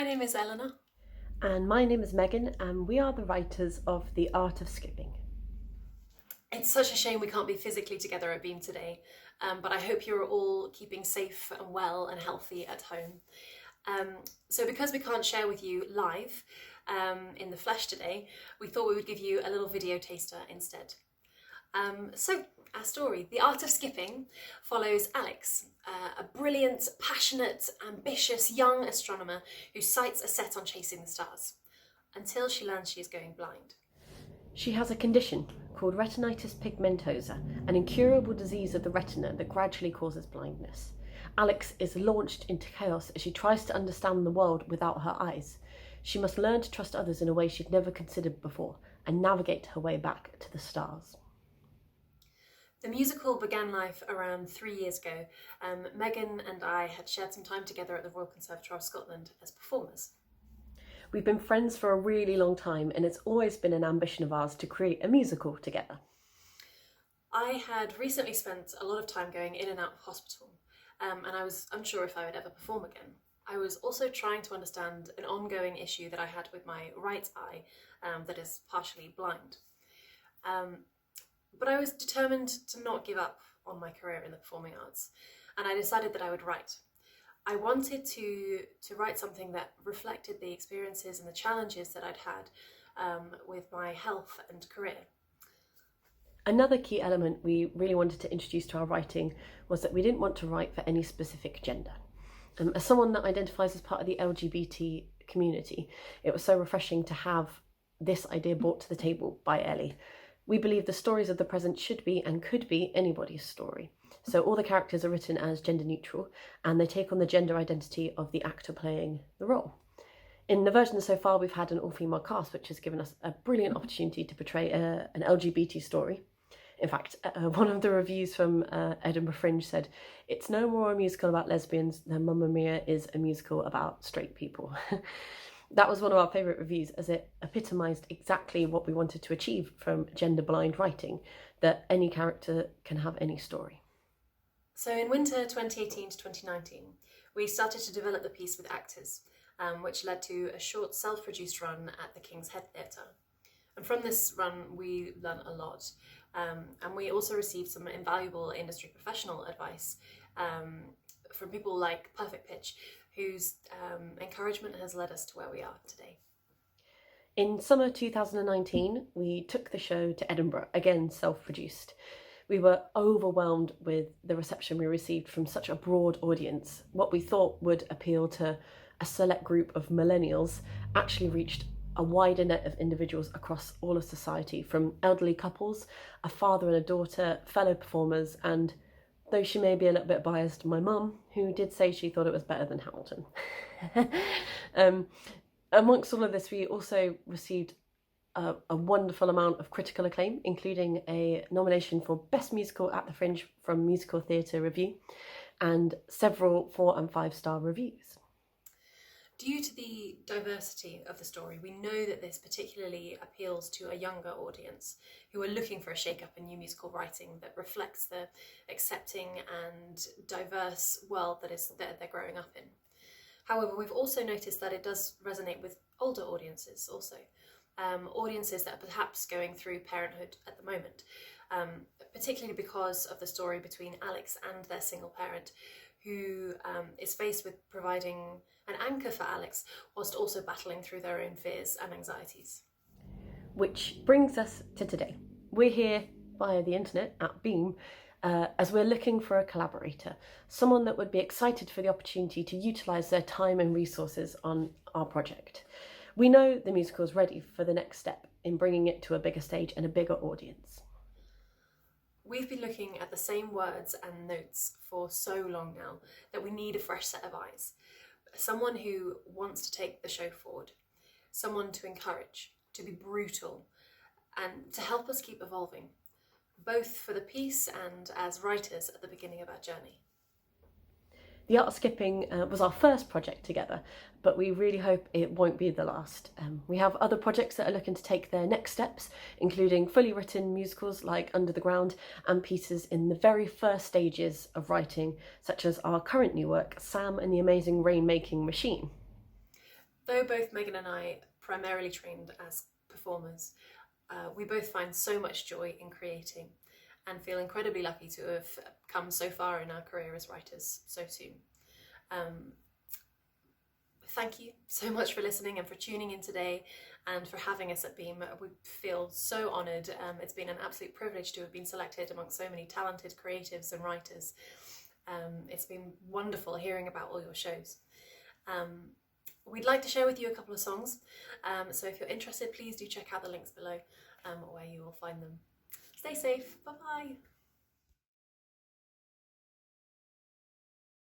name is Eleanor. And my name is Megan, and we are the writers of The Art of Skipping. It's such a shame we can't be physically together at Beam today, but I hope you're all keeping safe and well and healthy at home. So because we can't share with you live in the flesh today, we thought we would give you a little video taster instead. So our story, The Art of Skipping, follows Alex, a brilliant, passionate, ambitious young astronomer whose sights are set on chasing the stars, until she learns she is going blind. She has a condition called retinitis pigmentosa, an incurable disease of the retina that gradually causes blindness. Alex is launched into chaos as she tries to understand the world without her eyes. She must learn to trust others in a way she'd never considered before and navigate her way back to the stars. The musical began life around 3 years ago. Megan and I had shared some time together at the Royal Conservatoire of Scotland as performers. We've been friends for a really long time, and it's always been an ambition of ours to create a musical together. I had recently spent a lot of time going in and out of hospital, and I was unsure if I would ever perform again. I was also trying to understand an ongoing issue that I had with my right eye that is partially blind. But I was determined to not give up on my career in the performing arts, and I decided that I would write. I wanted to write something that reflected the experiences and the challenges that I'd had with my health and career. Another key element we really wanted to introduce to our writing was that we didn't want to write for any specific gender. As someone that identifies as part of the LGBT community, it was so refreshing to have this idea brought to the table by Ellie. We believe the stories of the present should be and could be anybody's story. So all the characters are written as gender neutral, and they take on the gender identity of the actor playing the role. In the version so far, we've had an all-female cast, which has given us a brilliant opportunity to portray an LGBT story. In fact, one of the reviews from Edinburgh Fringe said, "It's no more a musical about lesbians than Mamma Mia is a musical about straight people." That was one of our favourite reviews, as it epitomised exactly what we wanted to achieve from gender-blind writing, that any character can have any story. So in winter 2018 to 2019, we started to develop the piece with actors, which led to a short self-produced run at the King's Head Theatre. And from this run, we learned a lot. And we also received some invaluable industry professional advice from people like Perfect Pitch, whose encouragement has led us to where we are today. In summer 2019, we took the show to Edinburgh, again self-produced. We were overwhelmed with the reception we received from such a broad audience. What we thought would appeal to a select group of millennials actually reached a wider net of individuals across all of society, from elderly couples, a father and a daughter, fellow performers, and, though she may be a little bit biased, my mum, who did say she thought it was better than Hamilton. Amongst all of this, we also received a wonderful amount of critical acclaim, including a nomination for Best Musical at the Fringe from Musical Theatre Review, and several 4- and 5-star reviews. Due to the diversity of the story, we know that this particularly appeals to a younger audience who are looking for a shake-up in new musical writing that reflects the accepting and diverse world that they're growing up in. However, we've also noticed that it does resonate with older audiences also, audiences that are perhaps going through parenthood at the moment, particularly because of the story between Alex and their single parent, who is faced with providing an anchor for Alex whilst also battling through their own fears and anxieties. Which brings us to today. We're here via the internet at Beam as we're looking for a collaborator, someone that would be excited for the opportunity to utilise their time and resources on our project. We know the musical is ready for the next step in bringing it to a bigger stage and a bigger audience. We've been looking at the same words and notes for so long now that we need a fresh set of eyes. Someone who wants to take the show forward, someone to encourage, to be brutal, and to help us keep evolving, both for the piece and as writers at the beginning of our journey. The Art of Skipping was our first project together, but we really hope it won't be the last. We have other projects that are looking to take their next steps, including fully written musicals like Under the Ground and pieces in the very first stages of writing, such as our current new work, Sam and the Amazing Rainmaking Machine. Though both Megan and I primarily trained as performers, we both find so much joy in creating and feel incredibly lucky to have come so far in our career as writers so soon. Thank you so much for listening and for tuning in today and for having us at Beam. We feel so honoured. It's been an absolute privilege to have been selected amongst so many talented creatives and writers. It's been wonderful hearing about all your shows. We'd like to share with you a couple of songs, so if you're interested, please do check out the links below where you will find them. Stay safe, bye bye.